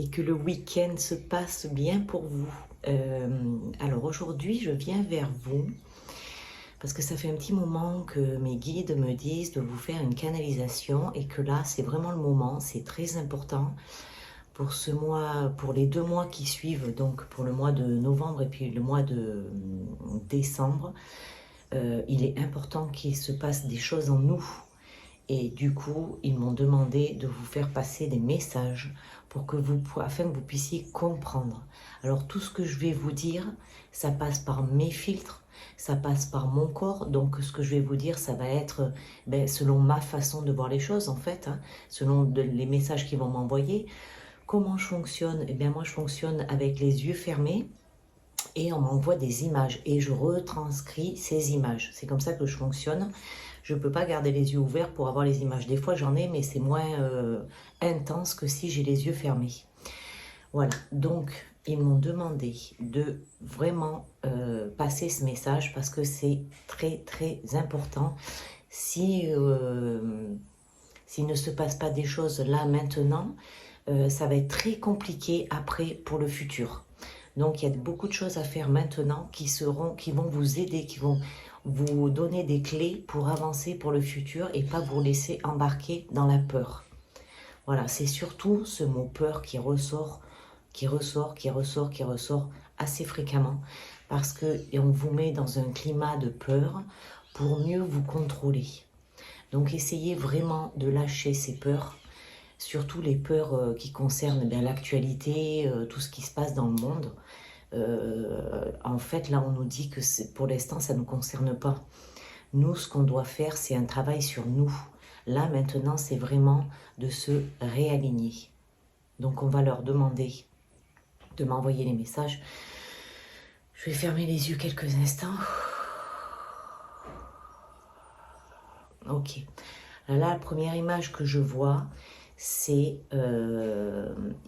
et que le week-end se passe bien pour vous. Alors aujourd'hui, je viens vers vous parce que ça fait un petit moment que mes guides me disent de vous faire une canalisation et que là, c'est vraiment le moment, c'est très important pour ce mois, pour les 2 mois qui suivent, donc pour le mois de novembre et puis le mois de décembre. Il est important qu'il se passe des choses en nous. Et du coup, ils m'ont demandé de vous faire passer des messages pour que afin que vous puissiez comprendre. Alors tout ce que je vais vous dire, ça passe par mes filtres, ça passe par mon corps. Donc ce que je vais vous dire, ça va être selon ma façon de voir les choses en fait, hein, selon les messages qu'ils vont m'envoyer. Comment je fonctionne? Eh bien moi je fonctionne avec les yeux fermés et on m'envoie des images et je retranscris ces images. C'est comme ça que je fonctionne. Je ne peux pas garder les yeux ouverts pour avoir les images. Des fois j'en ai, mais c'est moins intense que si j'ai les yeux fermés. Voilà, donc ils m'ont demandé de vraiment passer ce message parce que c'est très très important. S'il ne se passe pas des choses là maintenant, ça va être très compliqué après pour le futur. Donc il y a beaucoup de choses à faire maintenant qui vont vous aider, qui vont vous donner des clés pour avancer pour le futur et pas vous laisser embarquer dans la peur. Voilà, c'est surtout ce mot peur qui ressort assez fréquemment parce qu'on vous met dans un climat de peur pour mieux vous contrôler. Donc essayez vraiment de lâcher ces peurs, surtout les peurs qui concernent l'actualité, tout ce qui se passe dans le monde. En fait, là, on nous dit que pour l'instant, ça ne nous concerne pas. Nous, ce qu'on doit faire, c'est un travail sur nous. Là, maintenant, c'est vraiment de se réaligner. Donc, on va leur demander de m'envoyer les messages. Je vais fermer les yeux quelques instants. Ok. Là, la première image que je vois, c'est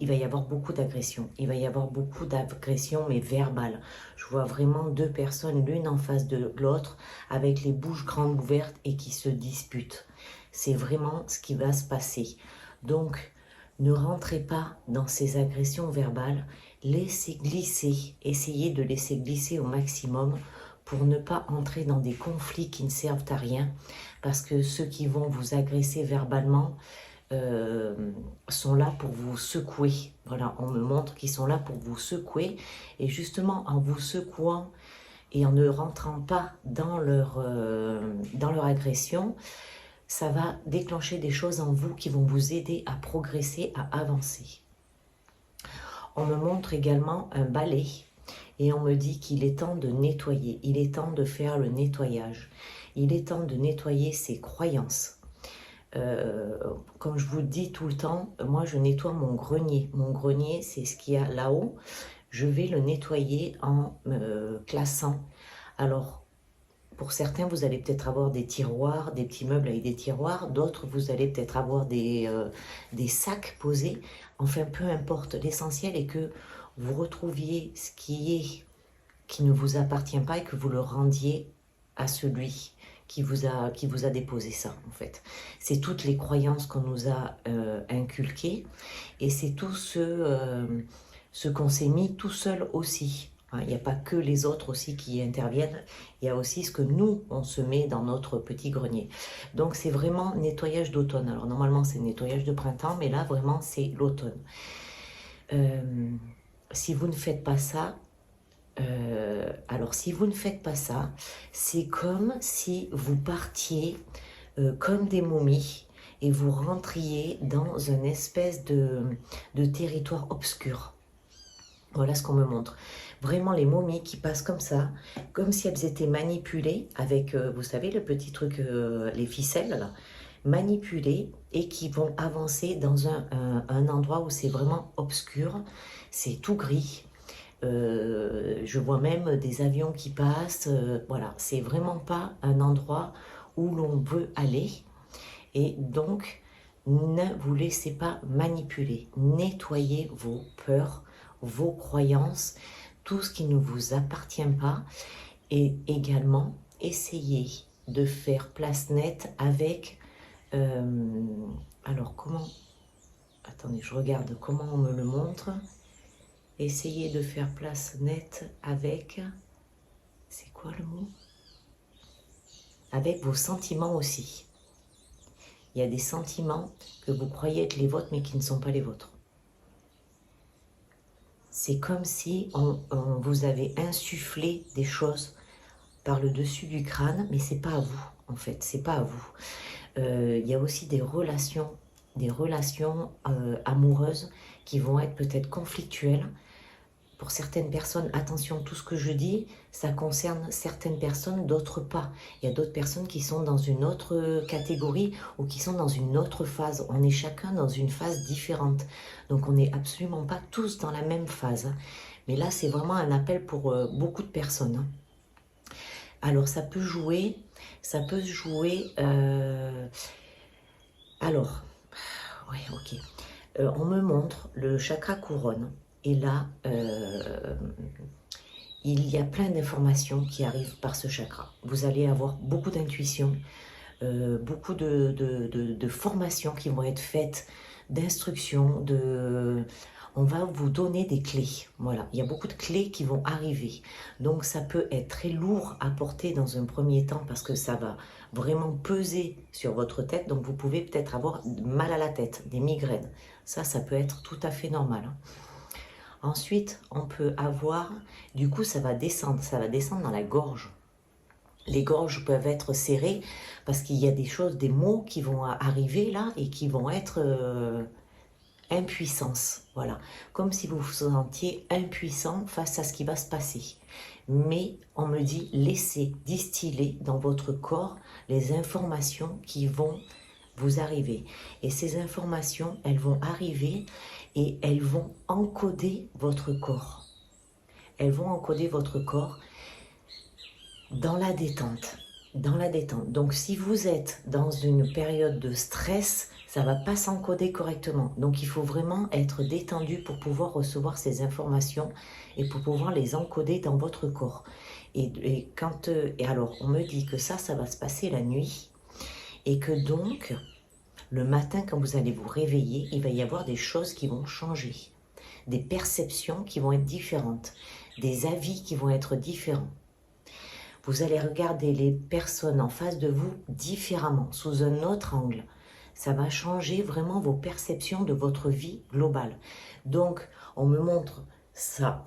il va y avoir beaucoup d'agression. Il va y avoir beaucoup d'agression, mais verbale. Je vois vraiment 2 personnes, l'une en face de l'autre, avec les bouches grandes ouvertes et qui se disputent. C'est vraiment ce qui va se passer. Donc, ne rentrez pas dans ces agressions verbales. Laissez glisser. Essayez de laisser glisser au maximum pour ne pas entrer dans des conflits qui ne servent à rien. Parce que ceux qui vont vous agresser verbalement sont là pour vous secouer. Voilà, on me montre qu'ils sont là pour vous secouer. Et justement, en vous secouant et en ne rentrant pas dans leur agression, ça va déclencher des choses en vous qui vont vous aider à progresser, à avancer. On me montre également un balai et on me dit qu'il est temps de nettoyer. Il est temps de faire le nettoyage. Il est temps de nettoyer ses croyances. Comme je vous le dis tout le temps, moi je nettoie mon grenier. Mon grenier, c'est ce qu'il y a là-haut. Je vais le nettoyer en classant. Alors, pour certains, vous allez peut-être avoir des tiroirs, des petits meubles avec des tiroirs. D'autres, vous allez peut-être avoir des sacs posés. Enfin, peu importe. L'essentiel est que vous retrouviez ce qui ne vous appartient pas et que vous le rendiez à celui qui vous a déposé ça, en fait. C'est toutes les croyances qu'on nous a inculquées et c'est tout ce qu'on s'est mis tout seul aussi. Il n'y a pas que les autres aussi qui interviennent, il y a aussi ce que nous, on se met dans notre petit grenier. Donc c'est vraiment nettoyage d'automne. Alors normalement c'est nettoyage de printemps, mais là vraiment c'est l'automne. Si vous ne faites pas ça, c'est comme si vous partiez comme des momies et vous rentriez dans une espèce de territoire obscur. Voilà ce qu'on me montre. Vraiment les momies qui passent comme ça, comme si elles étaient manipulées avec, vous savez, le petit truc, les ficelles, là, manipulées et qui vont avancer dans un endroit où c'est vraiment obscur, c'est tout gris. Je vois même des avions qui passent, voilà, c'est vraiment pas un endroit où l'on veut aller. Et donc, ne vous laissez pas manipuler. Nettoyez vos peurs, vos croyances, tout ce qui ne vous appartient pas. Et également, essayez de faire place nette avec... alors, comment Attendez, je regarde comment on me le montre. Essayez de faire place nette avec... C'est quoi le mot? Avec vos sentiments aussi. Il y a des sentiments que vous croyez être les vôtres, mais qui ne sont pas les vôtres. C'est comme si on vous avait insufflé des choses par le dessus du crâne, mais c'est pas à vous, en fait, c'est pas à vous. Il y a aussi des relations amoureuses qui vont être peut-être conflictuelles. Pour certaines personnes, attention, tout ce que je dis, ça concerne certaines personnes, d'autres pas. Il y a d'autres personnes qui sont dans une autre catégorie ou qui sont dans une autre phase. On est chacun dans une phase différente. Donc on n'est absolument pas tous dans la même phase. Mais là, c'est vraiment un appel pour beaucoup de personnes. Alors ça peut jouer, alors, oui, ok. On me montre le chakra couronne. Et là, il y a plein d'informations qui arrivent par ce chakra. Vous allez avoir beaucoup d'intuition, beaucoup de formations qui vont être faites, d'instructions, on va vous donner des clés. Voilà, il y a beaucoup de clés qui vont arriver. Donc ça peut être très lourd à porter dans un premier temps parce que ça va vraiment peser sur votre tête. Donc vous pouvez peut-être avoir mal à la tête, des migraines. Ça peut être tout à fait normal. Ensuite, on peut avoir, du coup ça va descendre dans la gorge. Les gorges peuvent être serrées parce qu'il y a des choses, des mots qui vont arriver là et qui vont être impuissance. Voilà, comme si vous vous sentiez impuissant face à ce qui va se passer. Mais on me dit, laissez distiller dans votre corps les informations qui vont vous arriver. Et ces informations, elles vont arriver et elles vont encoder votre corps. Elles vont encoder votre corps dans la détente. Dans la détente. Donc si vous êtes dans une période de stress, ça ne va pas s'encoder correctement. Donc il faut vraiment être détendu pour pouvoir recevoir ces informations et pour pouvoir les encoder dans votre corps. Et alors on me dit que ça va se passer la nuit et que donc le matin quand vous allez vous réveiller, il va y avoir des choses qui vont changer, des perceptions qui vont être différentes, des avis qui vont être différents. Vous allez regarder les personnes en face de vous différemment, sous un autre angle. Ça va changer vraiment vos perceptions de votre vie globale. Donc, on me montre ça,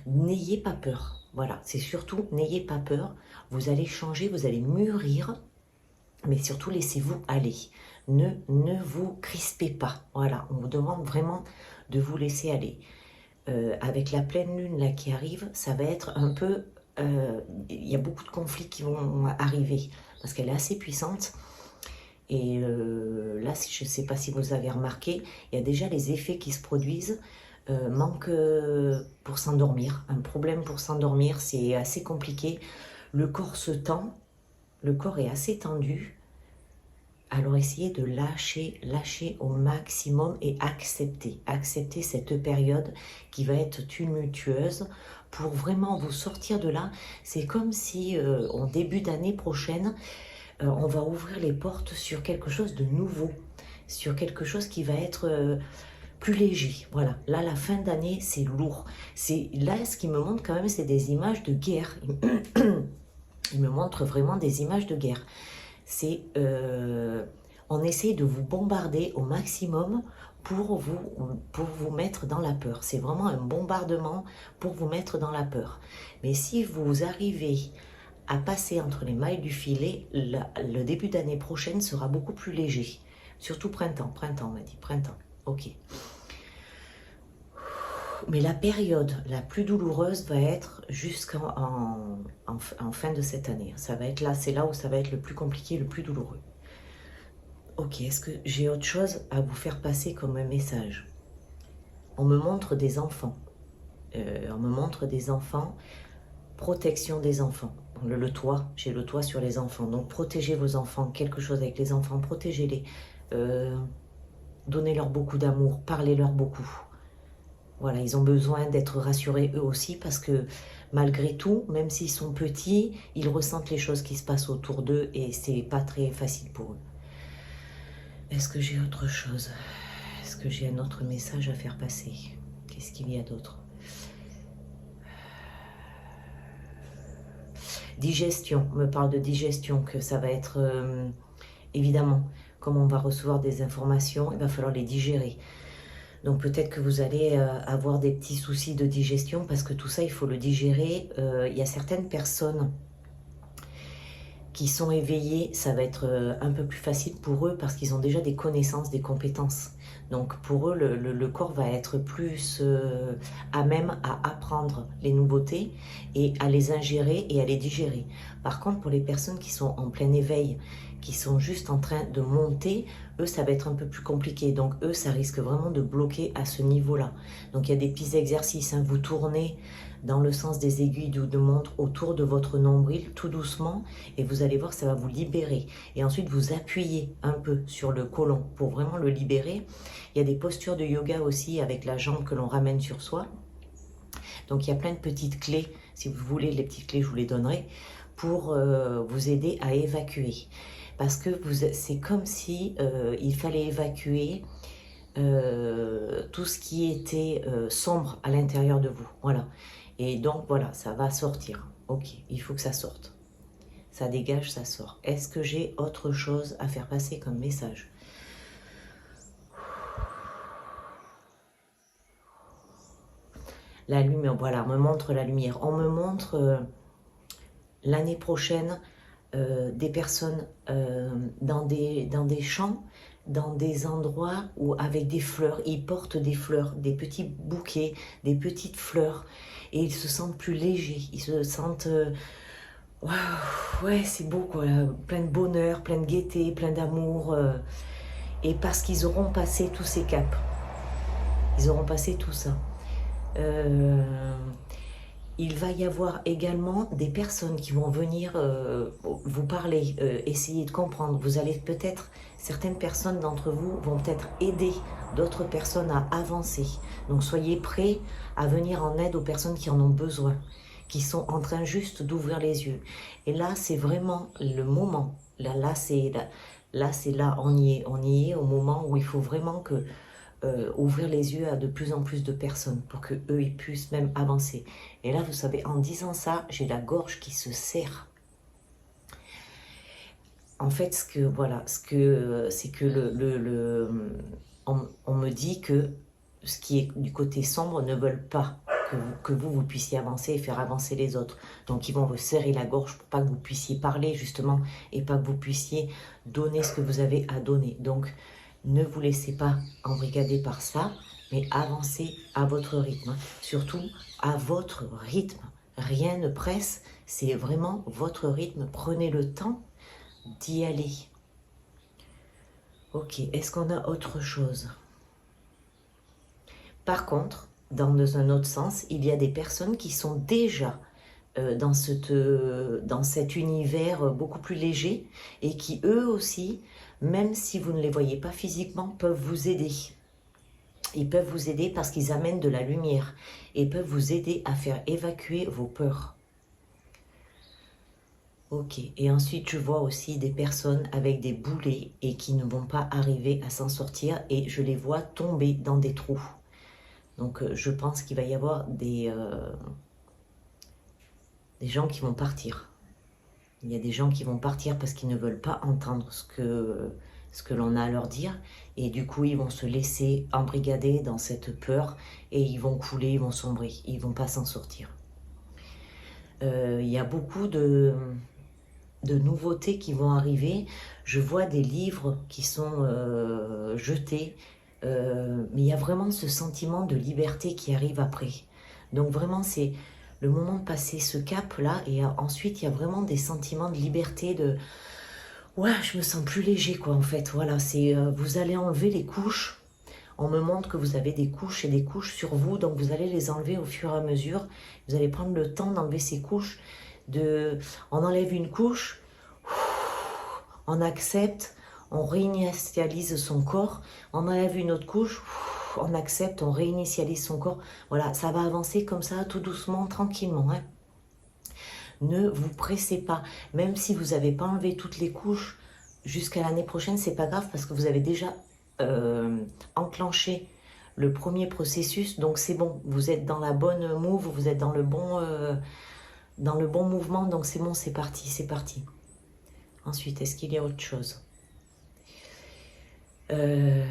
n'ayez pas peur. Voilà, c'est surtout, n'ayez pas peur. Vous allez changer, vous allez mûrir, mais surtout, laissez-vous aller. Ne vous crispez pas. Voilà, on vous demande vraiment de vous laisser aller. Avec la pleine lune là qui arrive, ça va être un peu... il y a beaucoup de conflits qui vont arriver parce qu'elle est assez puissante et là je ne sais pas si vous avez remarqué, il y a déjà les effets qui se produisent, manque pour s'endormir, un problème pour s'endormir, c'est assez compliqué, le corps se tend, le corps est assez tendu, alors essayez de lâcher au maximum et accepter cette période qui va être tumultueuse pour vraiment vous sortir de là. C'est comme si en début d'année prochaine, on va ouvrir les portes sur quelque chose de nouveau, sur quelque chose qui va être plus léger. Voilà, là la fin d'année c'est lourd. Là ce qui me montre quand même c'est des images de guerre. Il me montre vraiment des images de guerre. On essaie de vous bombarder au maximum pour vous mettre dans la peur. C'est vraiment un bombardement pour vous mettre dans la peur. Mais si vous arrivez à passer entre les mailles du filet, le début d'année prochaine sera beaucoup plus léger. Surtout printemps, on m'a dit, printemps, ok. Mais la période la plus douloureuse va être jusqu'en fin de cette année. Ça va être là, c'est là où ça va être le plus compliqué, le plus douloureux. Ok, est-ce que j'ai autre chose à vous faire passer comme un message? On me montre des enfants. On me montre des enfants, protection des enfants. Le toit, j'ai le toit sur les enfants. Donc protégez vos enfants, quelque chose avec les enfants, protégez-les. Donnez-leur beaucoup d'amour, parlez-leur beaucoup. Voilà, ils ont besoin d'être rassurés eux aussi parce que malgré tout, même s'ils sont petits, ils ressentent les choses qui se passent autour d'eux et c'est pas très facile pour eux. Est-ce que j'ai autre chose? Est-ce que j'ai un autre message à faire passer. Qu'est-ce qu'il y a d'autre? Digestion, on me parle de digestion, que ça va être, évidemment, comme on va recevoir des informations, il va falloir les digérer. Donc peut-être que vous allez avoir des petits soucis de digestion, parce que tout ça, il faut le digérer. Il y a certaines personnes qui sont éveillées, ça va être un peu plus facile pour eux, parce qu'ils ont déjà des connaissances, des compétences. Donc pour eux, le corps va être plus à même à apprendre les nouveautés et à les ingérer et à les digérer. Par contre, pour les personnes qui sont en plein éveil, qui sont juste en train de monter, eux, ça va être un peu plus compliqué. Donc eux, ça risque vraiment de bloquer à ce niveau-là. Donc il y a des petits exercices, hein. Vous tournez dans le sens des aiguilles de montre autour de votre nombril, tout doucement, et vous allez voir, ça va vous libérer. Et ensuite, vous appuyez un peu sur le côlon pour vraiment le libérer. Il y a des postures de yoga aussi avec la jambe que l'on ramène sur soi. Donc, il y a plein de petites clés. Si vous voulez, les petites clés, je vous les donnerai pour vous aider à évacuer. Parce que c'est comme si il fallait évacuer tout ce qui était sombre à l'intérieur de vous. Voilà. Et donc, voilà, ça va sortir. Ok, il faut que ça sorte. Ça dégage, ça sort. Est-ce que j'ai autre chose à faire passer comme message? La lumière, voilà, on me montre la lumière. On me montre l'année prochaine des personnes dans des champs, dans des endroits où avec des fleurs, ils portent des fleurs, des petits bouquets, des petites fleurs, et ils se sentent plus légers, ils se sentent, waouh, ouais, c'est beau quoi, plein de bonheur, plein de gaieté, plein d'amour, et parce qu'ils auront passé tous ces caps, ils auront passé tout ça. Il va y avoir également des personnes qui vont venir vous parler, essayer de comprendre. Vous allez peut-être, certaines personnes d'entre vous vont peut-être aider d'autres personnes à avancer. Donc soyez prêts à venir en aide aux personnes qui en ont besoin, qui sont en train juste d'ouvrir les yeux. Et là, c'est vraiment le moment. Là, on y est au moment où il faut vraiment que ouvrir les yeux à de plus en plus de personnes pour que eux ils puissent même avancer. Et là, vous savez, en disant ça, j'ai la gorge qui se serre. En fait, c'est que on me dit que ce qui est du côté sombre ne veulent pas que vous puissiez avancer et faire avancer les autres. Donc, ils vont vous serrer la gorge pour pas que vous puissiez parler, justement, et pas que vous puissiez donner ce que vous avez à donner. Donc, ne vous laissez pas embrigader par ça, mais avancez à votre rythme. Surtout, à votre rythme. Rien ne presse, c'est vraiment votre rythme. Prenez le temps d'y aller. Ok, est-ce qu'on a autre chose? Par contre, dans un autre sens, il y a des personnes qui sont déjà dans cet univers beaucoup plus léger et qui, eux aussi, même si vous ne les voyez pas physiquement, peuvent vous aider. Ils peuvent vous aider parce qu'ils amènent de la lumière et peuvent vous aider à faire évacuer vos peurs. Ok, et ensuite je vois aussi des personnes avec des boulets et qui ne vont pas arriver à s'en sortir et je les vois tomber dans des trous. Donc je pense qu'il va y avoir des gens qui vont partir. Il y a des gens qui vont partir parce qu'ils ne veulent pas entendre ce que l'on a à leur dire. Et du coup, ils vont se laisser embrigader dans cette peur et ils vont couler, ils vont sombrer. Ils ne vont pas s'en sortir. Il y a beaucoup de nouveautés qui vont arriver. Je vois des livres qui sont jetés. Mais il y a vraiment ce sentiment de liberté qui arrive après. Donc vraiment, c'est le moment de passer ce cap-là. Et ensuite, il y a vraiment des sentiments de liberté, de... Ouais, je me sens plus léger, quoi, en fait. Voilà, c'est vous allez enlever les couches. On me montre que vous avez des couches et des couches sur vous. Donc, vous allez les enlever au fur et à mesure. Vous allez prendre le temps d'enlever ces couches. On enlève une couche. On accepte. On réinitialise son corps. On enlève une autre couche. On accepte. On réinitialise son corps. Voilà, ça va avancer comme ça, tout doucement, tranquillement, hein. Ne vous pressez pas. Même si vous n'avez pas enlevé toutes les couches jusqu'à l'année prochaine, c'est pas grave parce que vous avez déjà enclenché le premier processus, donc c'est bon, vous êtes dans la bonne move, vous êtes dans le bon mouvement, donc c'est bon, c'est parti, c'est parti. Ensuite, est-ce qu'il y a autre chose? On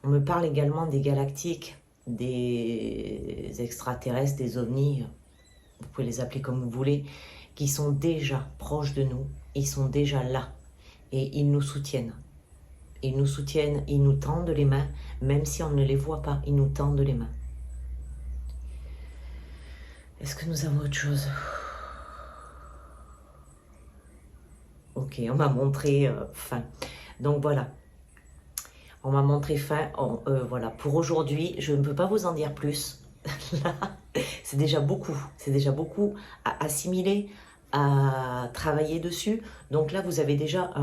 me parle également des galactiques, des extraterrestres, des ovnis, vous pouvez les appeler comme vous voulez, qui sont déjà proches de nous, ils sont déjà là et ils nous soutiennent. Ils nous soutiennent, ils nous tendent les mains, même si on ne les voit pas, ils nous tendent les mains. Est-ce que nous avons autre chose? Ok, on m'a montré fin. Donc voilà, on m'a montré fin. Voilà, pour aujourd'hui, je ne peux pas vous en dire plus. Là, c'est déjà beaucoup à assimiler, à travailler dessus. Donc là, vous avez déjà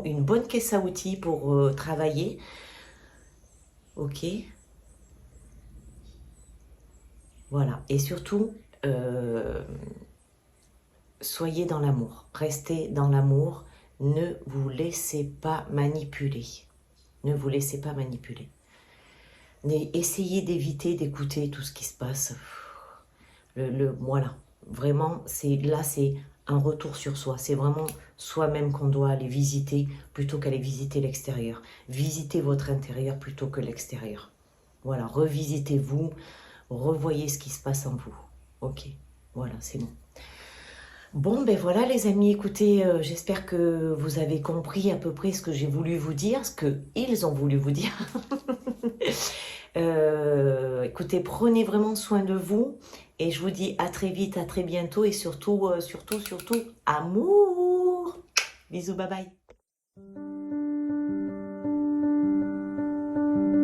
une bonne caisse à outils pour travailler. Ok. Voilà. Et surtout, soyez dans l'amour. Restez dans l'amour. Ne vous laissez pas manipuler. Ne vous laissez pas manipuler. Essayez d'éviter d'écouter tout ce qui se passe. Voilà. Vraiment, c'est un retour sur soi. C'est vraiment soi-même qu'on doit aller visiter plutôt qu'aller visiter l'extérieur. Visitez votre intérieur plutôt que l'extérieur. Voilà, revisitez-vous, revoyez ce qui se passe en vous. Ok, voilà, c'est bon. Bon, ben voilà les amis, écoutez, j'espère que vous avez compris à peu près ce que j'ai voulu vous dire, ce qu'ils ont voulu vous dire. Écoutez, prenez vraiment soin de vous et je vous dis à très vite, à très bientôt et surtout, amour. Bisous, bye bye.